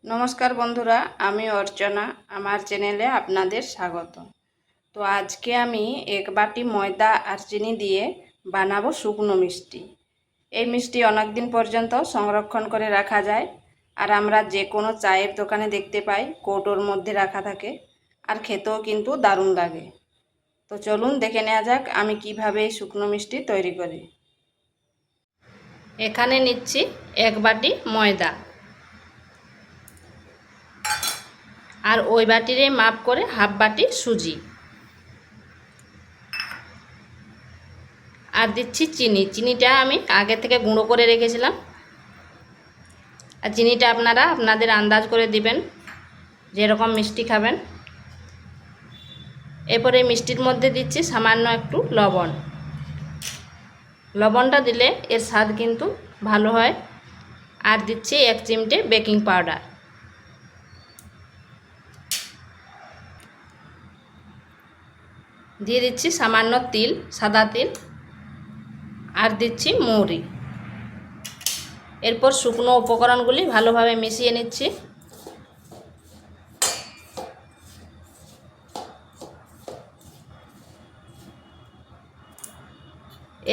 নমস্কার বন্ধুরা, আমি অর্চনা। আমার চ্যানেলে আপনাদের স্বাগত। তো আজকে আমি 1 বাটি ময়দা আর চিনি দিয়ে বানাবো শুকনো মিষ্টি। এই মিষ্টি অনেক দিন পর্যন্ত সংরক্ষণ করে রাখা যায়, আর আমরা যে কোনো চায়ের দোকানে দেখতে পাই কৌটোর মধ্যে রাখা থাকে, আর খেতেও কিন্তু দারুণ লাগে। তো চলুন দেখে নেওয়া যাক আমি কিভাবে এই শুকনো মিষ্টি তৈরি করি। এখানে নিচ্ছি 1 বাটি ময়দা, আর ওই বাটিরে মাপ করে হাফ বাটি সুজি, আর দিচ্ছি চিনি। চিনিটা আমি আগে থেকে গুঁড়ো করে রেখেছিলাম, আর চিনিটা আপনারা আপনাদের আন্দাজ করে দিবেন যেরকম মিষ্টি খাবেন। এরপরে মিষ্টির মধ্যে দিচ্ছি সামান্য একটু লবণ। লবণটা দিলে এর স্বাদ কিন্তু ভালো হয়। আর দিচ্ছি 1 চিমটে বেকিং পাউডার। দিয়ে দিচ্ছি সামান্য তিল, সাদা তিল, আর দিচ্ছি মৌরি। এরপর শুকনো উপকরণগুলি ভালোভাবে মিশিয়ে নিচ্ছি।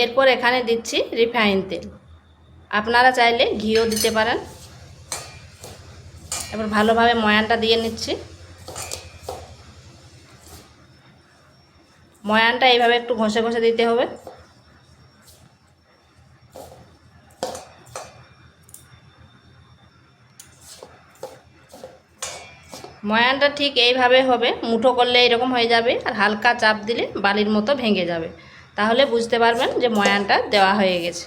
এরপর এখানে দিচ্ছি রিফাইন তেল, আপনারা চাইলে ঘিও দিতে পারেন। এবার ভালোভাবে ময়ানটা দিয়ে নিচ্ছি। ময়ানটা এইভাবে একটু ঘষে ঘষে দিতে হবে। ময়ানটা ঠিক এইভাবে হবে, মুঠো করলে এরকম হয়ে যাবে, আর হালকা চাপ দিলে বালির মতো ভেঙে যাবে। তাহলে বুঝতে পারবেন যে ময়ানটা দেওয়া হয়ে গেছে।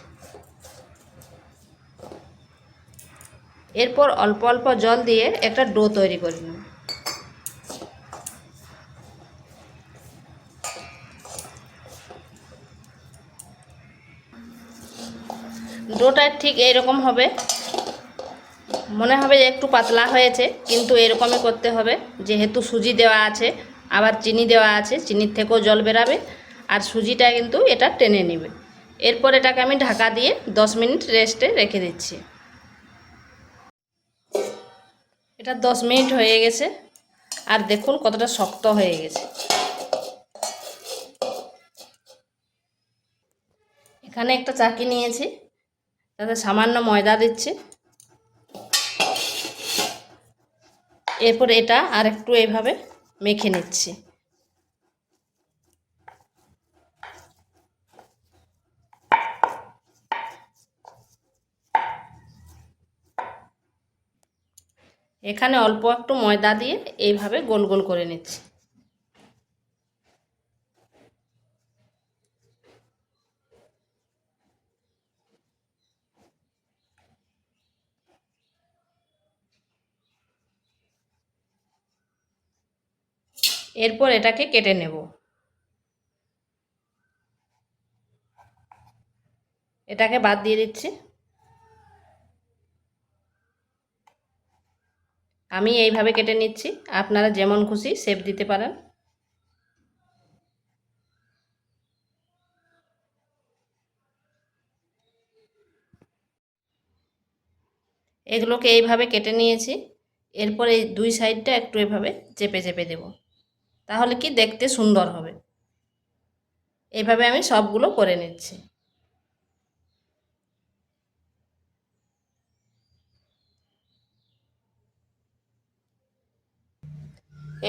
এরপর অল্প অল্প জল দিয়ে একটা ডো তৈরি করে নেব। ডোটা ঠিক এইরকম হবে, মনে হবে যে একটু পাতলা হয়েছে, কিন্তু এরকমই করতে হবে, যেহেতু সুজি দেওয়া আছে, আবার চিনি দেওয়া আছে, চিনির থেকেও জল বেরাবে, আর সুজিটা কিন্তু এটা টেনে নেবে। এরপর এটাকে আমি ঢাকা দিয়ে 10 মিনিট রেস্টে রেখে দিচ্ছি। এটা 10 মিনিট হয়ে গেছে, আর দেখুন কতটা শক্ত হয়ে গেছে। এখানে একটা চাকি নিয়েছি, তাতে সামান্য ময়দা দিচ্ছি। এরপর এটা আর একটু এইভাবে মেখে নিচ্ছি। এখানে অল্প একটু ময়দা দিয়ে এইভাবে গোল গোল করে নিচ্ছি। এরপর এটাকে কেটে নেব। এটাকে বাদ দিয়ে দিচ্ছি। আমি এইভাবে কেটে নিচ্ছি, আপনারা যেমন খুশি শেপ দিতে পারেন। এগুলোকে এইভাবে কেটে নিয়েছি। এরপর এই দুই সাইডটা একটু এভাবে চেপে চেপে দেব, তাহলে কি দেখতে সুন্দর হবে। এইভাবে আমি সবগুলো করে নিচ্ছি।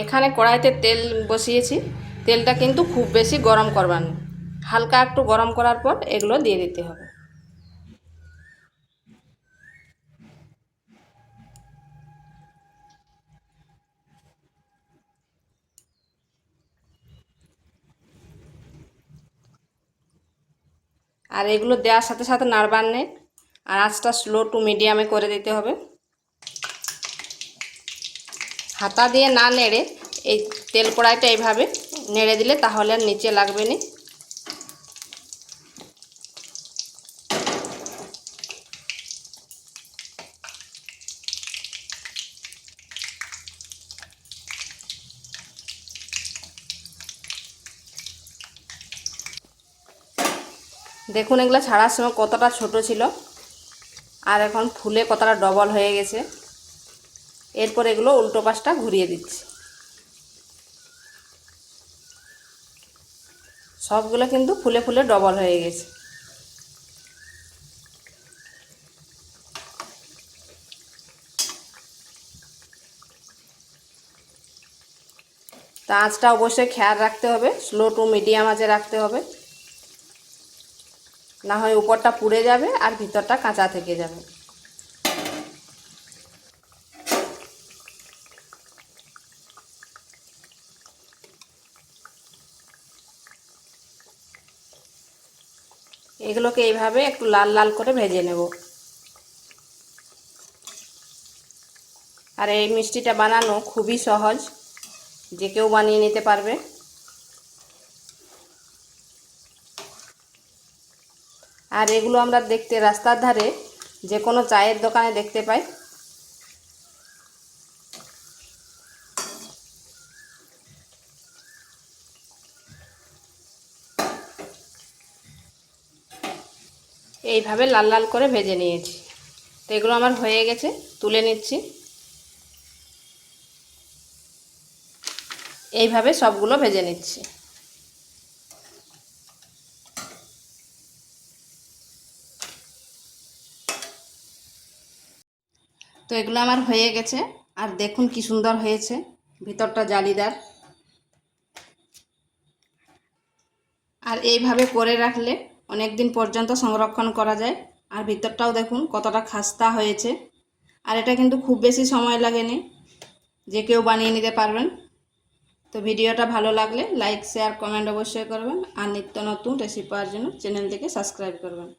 এখানে কড়াইতে তেল বসিয়েছি। তেলটা কিন্তু খুব বেশি গরম করবার না, হালকা একটু গরম করার পর এগুলো দিয়ে দিতে হবে। আর এগুলো দেওয়ার সাথে সাথে নাড়বার নেই, আর আঁচটা স্লো টু মিডিয়ামে করে দিতে হবে। হাতা দিয়ে না নেড়ে এই তেল কড়াইটা এইভাবে নেড়ে দিলে তাহলে আর নিচে লাগবে না। দেখুন এগুলো ছাড়ার সময় কতটা ছোট ছিল, আর এখন ফুলে কতটা ডবল হয়ে গেছে। এরপর এগুলো উল্টো পাশটা ঘুরিয়ে দিচ্ছি। সবগুলো কিন্তু ফুলে ফুলে ডবল হয়ে গেছে। তা আঁচটা অবশ্যই খেয়াল রাখতে হবে, স্লো টু মিডিয়াম আঁচে রাখতে হবে, না হয় উপরটা পুড়ে যাবে আর ভিতরটা কাঁচা থেকে যাবে। এগুলোকে এইভাবে একটু লাল লাল করে ভেজে নেব। আর এই মিষ্টিটা বানানো খুবই সহজ, যে কেউ বানিয়ে নিতে পারবে। আর এগুলো আমরা দেখতে রাস্তার ধারে যে কোনো চায়ের দোকানে দেখতে পাই। এইভাবে লাল লাল করে ভেজে নিয়েছি। তো এগুলো আমার হয়ে গেছে, তুলে নিচ্ছি। এইভাবে সবগুলো ভেজে নিচ্ছি। তো এগুলো আমার হয়ে গেছে, আর দেখুন কি সুন্দর হয়েছে, ভিতরটা জালিদার। আর এইভাবে করে রাখলে অনেক দিন পর্যন্ত সংরক্ষণ করা যায়। আর ভিতরটাও দেখুন কতটা খাস্তা হয়েছে। আর এটা কিন্তু খুব বেশি সময় লাগেনি, যে কেউ বানিয়ে নিতে পারবেন। তো ভিডিওটা ভালো লাগলে লাইক শেয়ার কমেন্ট অবশ্যই করবেন, আর নিত্য নতুন রেসিপি পাওয়ার জন্য চ্যানেলটিকে সাবস্ক্রাইব করবেন।